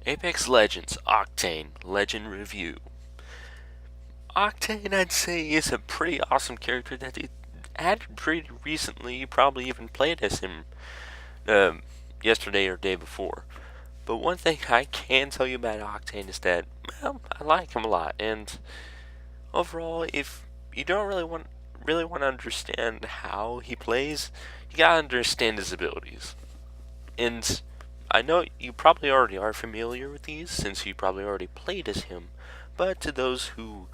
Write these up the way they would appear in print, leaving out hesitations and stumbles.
Apex Legends Octane Legend Review. Octane, I'd say, is a pretty awesome character that they added pretty recently. You probably even played as him yesterday or day before. But one thing I can tell you about Octane is that, well, I like him a lot. And overall, if you don't really want to understand how he plays, you gotta understand his abilities. And I know you probably already are familiar with these since you probably already played as him, but to those who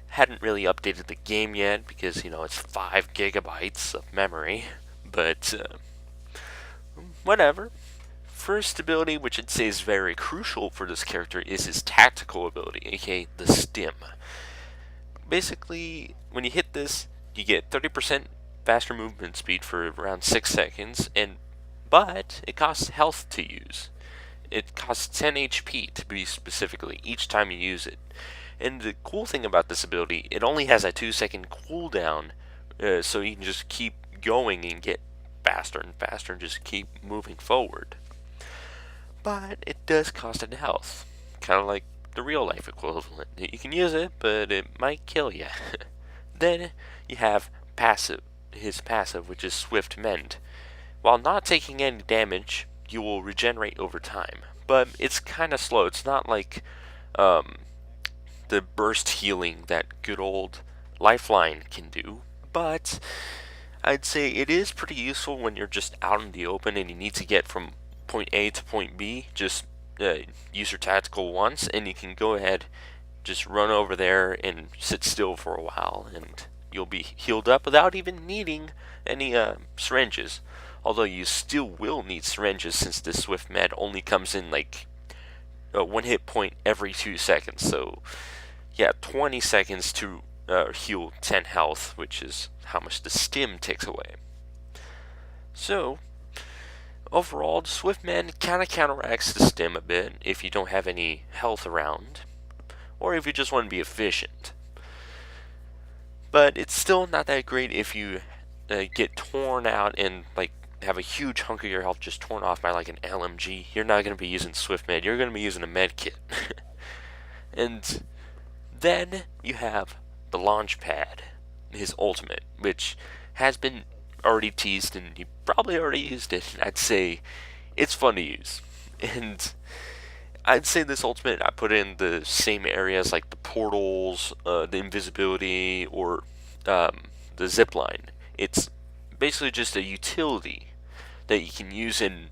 hadn't really updated the game yet, because it's 5 gigabytes of memory, but whatever. First ability, which I'd say is very crucial for this character, is his tactical ability, aka the stim. Basically, when you hit this, you get 30% faster movement speed for around 6 seconds, but it costs health to use. It costs 10 HP to be specifically each time you use it. And the cool thing about this ability, it only has a 2-second cooldown, so you can just keep going and get faster and faster and just keep moving forward. But it does cost in health, kind of like the real life equivalent. You can use it, but it might kill you. Then you have his passive, which is Swift Mend. While not taking any damage, you will regenerate over time, but it's kind of slow. It's not like the burst healing that good old Lifeline can do, but I'd say it is pretty useful when you're just out in the open and you need to get from point A to point B. Just use your tactical once, and you can go ahead, just run over there and sit still for a while, and you'll be healed up without even needing any syringes. Although you still will need syringes since this Swift Med only comes in like one hit point every 2 seconds. So yeah, 20 seconds to heal 10 health, which is how much the stim takes away. So overall, the Swift Med kind of counteracts the stim a bit if you don't have any health around, or if you just want to be efficient. But it's still not that great if you get torn out and like have a huge hunk of your health just torn off by like an LMG. You're not going to be using Swift Med. You're going to be using a med kit. And then you have the launch pad, his ultimate, which has been already teased and you probably already used it. I'd say it's fun to use. And I'd say this ultimate, I put in the same areas like the portals, the invisibility, or the zipline. It's basically just a utility that you can use in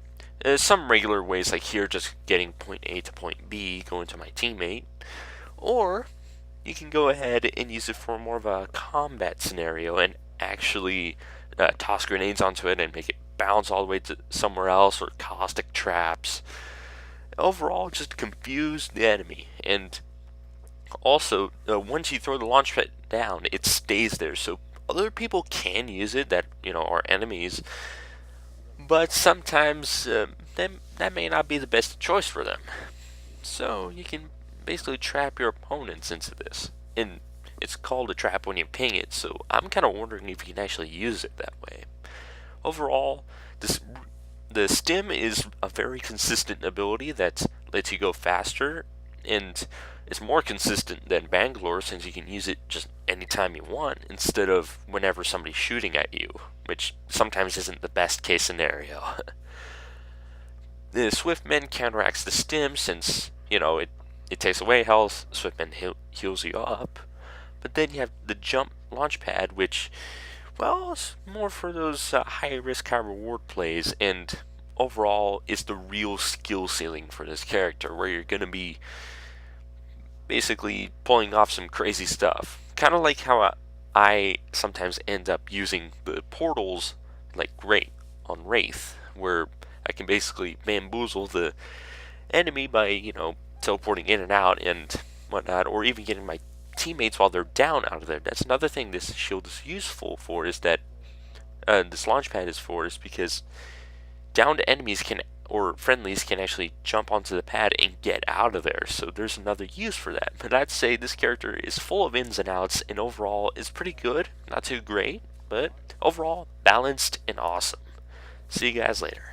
some regular ways, like here, just getting point A to point B, going to my teammate. Or you can go ahead and use it for more of a combat scenario and actually toss grenades onto it and make it bounce all the way to somewhere else, or caustic traps. Overall, just confuse the enemy. And also, once you throw the launch pad down, it stays there, so other people can use it that are enemies, but sometimes that may not be the best choice for them. So you can basically trap your opponents into this, and it's called a trap when you ping it, so I'm kind of wondering if you can actually use it that way. Overall, the stim is a very consistent ability that lets you go faster, and it's more consistent than Bangalore since you can use it just anytime you want instead of whenever somebody's shooting at you, which sometimes isn't the best case scenario. The Swift Mend counteracts the stim since, it takes away health. Swift Mend heals you up. But then you have the jump launch pad, which, well, it's more for those high risk, high reward plays, and overall is the real skill ceiling for this character, where you're going to be basically pulling off some crazy stuff. Kind of like how I sometimes end up using the portals like on Wraith, where I can basically bamboozle the enemy by, teleporting in and out and whatnot, or even getting my teammates while they're down out of there. That's another thing this shield is useful for, is that this launch pad is for, is because downed enemies or friendlies can actually jump onto the pad and get out of there, so there's another use for that. But I'd say this character is full of ins and outs, and overall is pretty good. Not too great, but overall balanced and awesome. See you guys later.